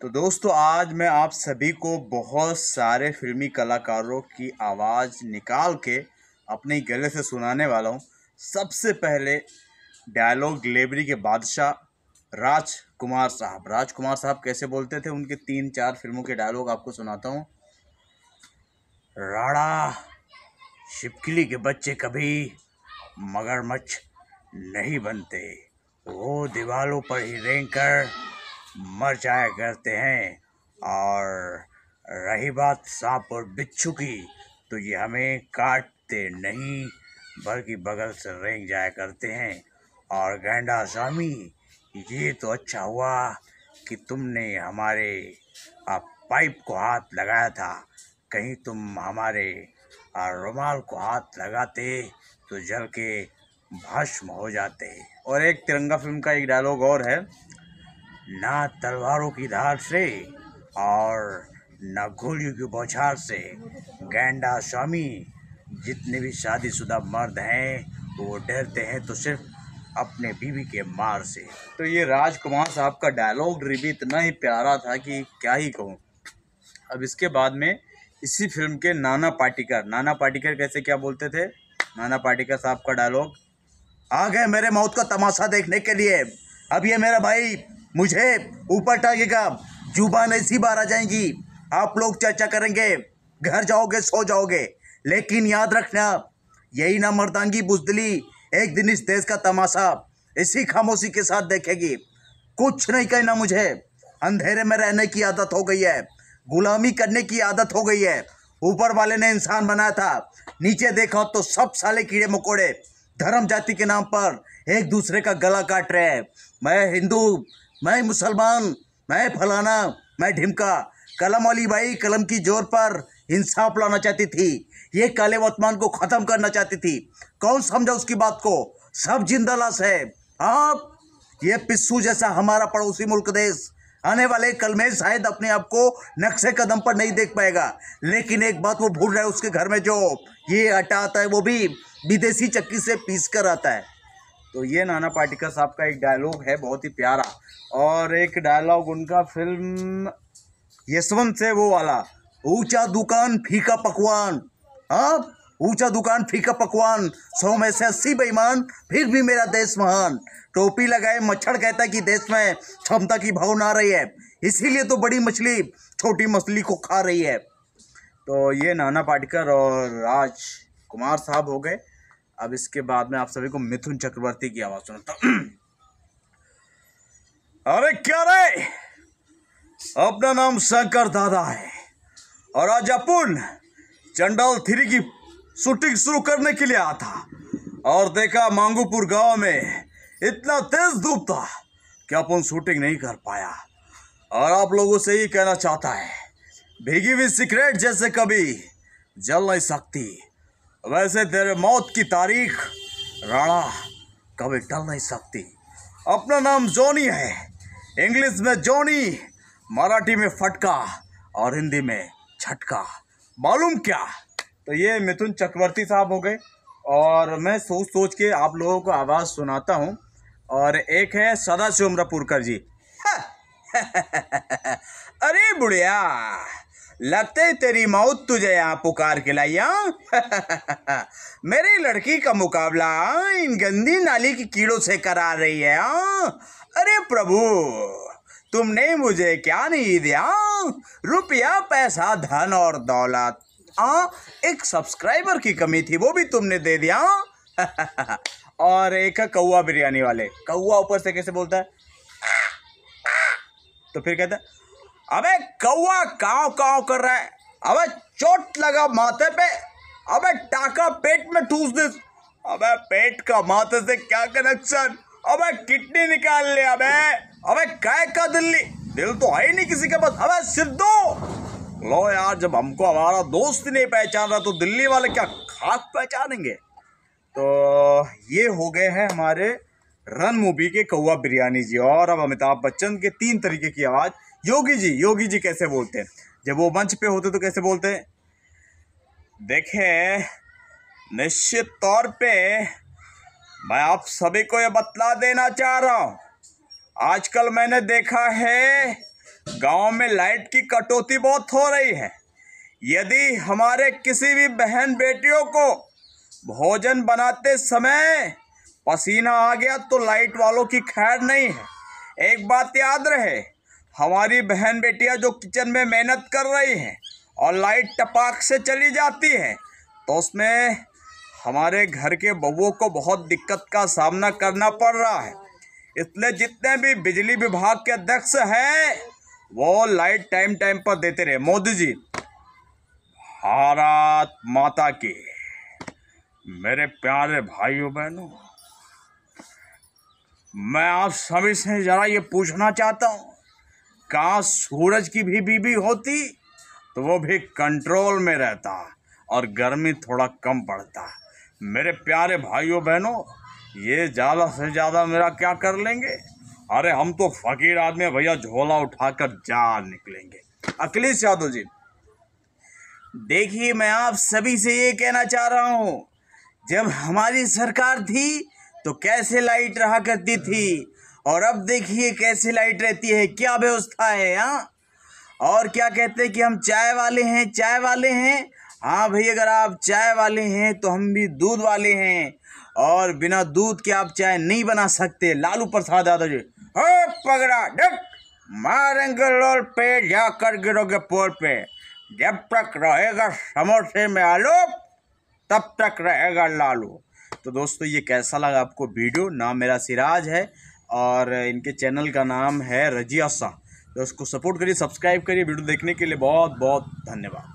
तो दोस्तों आज मैं आप सभी को बहुत सारे फिल्मी कलाकारों की आवाज़ निकाल के अपने गले से सुनाने वाला हूँ। सबसे पहले डायलॉग डिलीवरी के बादशाह राजकुमार साहब कैसे बोलते थे, उनके 3-4 फिल्मों के डायलॉग आपको सुनाता हूँ। राणा, छिपकली के बच्चे कभी मगरमच्छ नहीं बनते, वो दीवारों पर ही रेंगकर मर जाया करते हैं। और रही बात सांप और बिच्छू की, तो ये हमें काटते नहीं बल्कि बगल से रेंग जाया करते हैं। और गैंडा स्वामी, ये तो अच्छा हुआ कि तुमने हमारे पाइप को हाथ लगाया था, कहीं तुम हमारे रुमाल को हाथ लगाते तो जल के भस्म हो जाते। और एक तिरंगा फिल्म का एक डायलॉग और है, ना तलवारों की धार से और न गोलियों की बौछार से गैंडा स्वामी, जितने भी शादीशुदा मर्द हैं वो डरते हैं तो सिर्फ अपने बीवी के मार से। तो ये राजकुमार साहब का डायलॉग डिलीवरी इतना ही प्यारा था कि क्या ही कहूँ। अब इसके बाद में इसी फिल्म के नाना पाटेकर कैसे क्या बोलते थे, नाना पाटेकर साहब का डायलॉग, आ गए मेरे मौत का तमाशा देखने के लिए, अब ये मेरा भाई मुझे ऊपर टांगेगा, जुबान ऐसी बार आ जाएंगी, आप लोग चर्चा करेंगे, घर जाओगे सो जाओगे, लेकिन याद रखना यही ना मर्दांगी बुजदिली एक दिन इस देश का तमाशा इसी खामोशी के साथ देखेगी। कुछ नहीं कहना मुझे, अंधेरे में रहने की आदत हो गई है, गुलामी करने की आदत हो गई है। ऊपर वाले ने इंसान बनाया था, नीचे देखा तो सब साले कीड़े मकोड़े धर्म जाति के नाम पर एक दूसरे का गला काट रहे हैं। मैं हिंदू, मैं मुसलमान, मैं फलाना, मैं ढिमका। कलम वाली बाई कलम की जोर पर इंसाफ लाना चाहती थी, ये काले वर्तमान को खत्म करना चाहती थी। कौन समझा उसकी बात को, सब जिंदा लाश है। आप ये पिस्सू जैसा हमारा पड़ोसी मुल्क देश आने वाले कल में शायद अपने आप को नक्शे कदम पर नहीं देख पाएगा, लेकिन एक बात वो भूल रहा है, उसके घर में जो ये आटा आता है वो भी विदेशी चक्की से पीस कर आता है। तो ये नाना पाटेकर साहब का एक डायलॉग है बहुत ही प्यारा। और एक डायलॉग उनका फिल्म यशवंत से वो वाला, ऊंचा दुकान फीका पकवान, हाँ ऊंचा दुकान फीका पकवान, 100 में से 80 बेईमान, फिर भी मेरा देश महान। टोपी लगाए मच्छर कहता है कि देश में क्षमता की भावना आ रही है, इसीलिए तो बड़ी मछली छोटी मछली को खा रही है। तो ये नाना पाटेकर और राजकुमार साहब हो गए। अब इसके बाद में आप सभी को मिथुन चक्रवर्ती की आवाज सुनाता हूं। अरे क्या रे, अपना नाम शंकर दादा है और आज अपन चंडाल 3 की शूटिंग शुरू करने के लिए आया था, और देखा मांगूपुर गांव में इतना तेज धूप था कि अपन शूटिंग नहीं कर पाया। और आप लोगों से ही कहना चाहता है, भीगी हुई सिगरेट जैसे कभी जल नहीं सकती, वैसे तेरे मौत की तारीख राणा कभी टल नहीं सकती। अपना नाम जॉनी है, इंग्लिश में जॉनी, मराठी में फटका और हिंदी में झटका, मालूम क्या। तो ये मिथुन चक्रवर्ती साहब हो गए। और मैं सोच सोच के आप लोगों को आवाज़ सुनाता हूँ। और एक है सदाशिव अमरापुरकर जी। अरे बुढ़िया, लगते ही तेरी मौत तुझे यहाँ पुकार के लाई। मेरी लड़की का मुकाबला इन गंदी नाली की कीड़ों से करा रही है। अरे प्रभु, तुमने मुझे क्या नहीं दिया, रुपया पैसा धन और दौलत, एक सब्सक्राइबर की कमी थी वो भी तुमने दे दिया। और एक है कौवा बिरयानी वाले, कौवा ऊपर से कैसे बोलता है, तो फिर कहता है, अबे कौवा काव काव कर रहा है, अबे चोट लगा माथे पे, अबे टाका पेट में ठूस दे। अबे पेट का माथे से क्या कनेक्शन, अबे किडनी निकाल ले, अबे काय का दिल तो है ही नहीं किसी के पास, अबे सिद्धू। लो यार, जब हमको हमारा दोस्त नहीं पहचान रहा तो दिल्ली वाले क्या खाक पहचानेंगे। तो ये हो गए हैं हमारे रन मूवी के कौवा बिरयानी जी। और अब अमिताभ बच्चन के 3 तरीके की आवाज़। योगी जी कैसे बोलते हैं, जब वो मंच पे होते तो कैसे बोलते हैं, देखें निश्चित तौर पे मैं आप सभी को ये बतला देना चाह रहा हूँ, आजकल मैंने देखा है गांव में लाइट की कटौती बहुत हो रही है। यदि हमारे किसी भी बहन बेटियों को भोजन बनाते समय पसीना आ गया तो लाइट वालों की खैर नहीं है। एक बात याद रहे, हमारी बहन बेटियां जो किचन में मेहनत कर रही हैं और लाइट टपाक से चली जाती है तो उसमें हमारे घर के बउओं को बहुत दिक्कत का सामना करना पड़ रहा है। इसलिए जितने भी बिजली विभाग के अध्यक्ष हैं वो लाइट टाइम टाइम पर देते रहे। मोदी जी, भारत माता की। मेरे प्यारे भाइयों बहनों, मैं आप सभी से जरा ये पूछना चाहता हूँ, काश सूरज की भी बीबी होती तो वो भी कंट्रोल में रहता और गर्मी थोड़ा कम पड़ता। मेरे प्यारे भाइयों बहनों, ये ज़्यादा से ज़्यादा मेरा क्या कर लेंगे? अरे हम तो फकीर आदमी हैं भैया, झोला उठाकर जा निकलेंगे। अखिलेश यादव जी, देखिए मैं आप सभी से ये कहना चाह रहा हूँ, जब हमारी सरकार थी तो कैसे लाइट रहा करती थी और अब देखिए कैसे लाइट रहती है, क्या व्यवस्था है यहाँ। और क्या कहते हैं कि हम चाय वाले हैं, चाय वाले हैं। हाँ भाई, अगर आप चाय वाले हैं तो हम भी दूध वाले हैं और बिना दूध के आप चाय नहीं बना सकते। लालू प्रसाद यादव जी, हो पगड़ा डट, मारेंगे लोल पे, जाकर गिरोगे पोल पे। जब तक रहेगा समोसे में आलू तब तक रहेगा लालू। तो दोस्तों, ये कैसा लगा आपको वीडियो? नाम मेरा सिराज है और इनके चैनल का नाम है रजिया शाह। तो उसको सपोर्ट करिए, सब्सक्राइब करिए। वीडियो देखने के लिए बहुत बहुत धन्यवाद।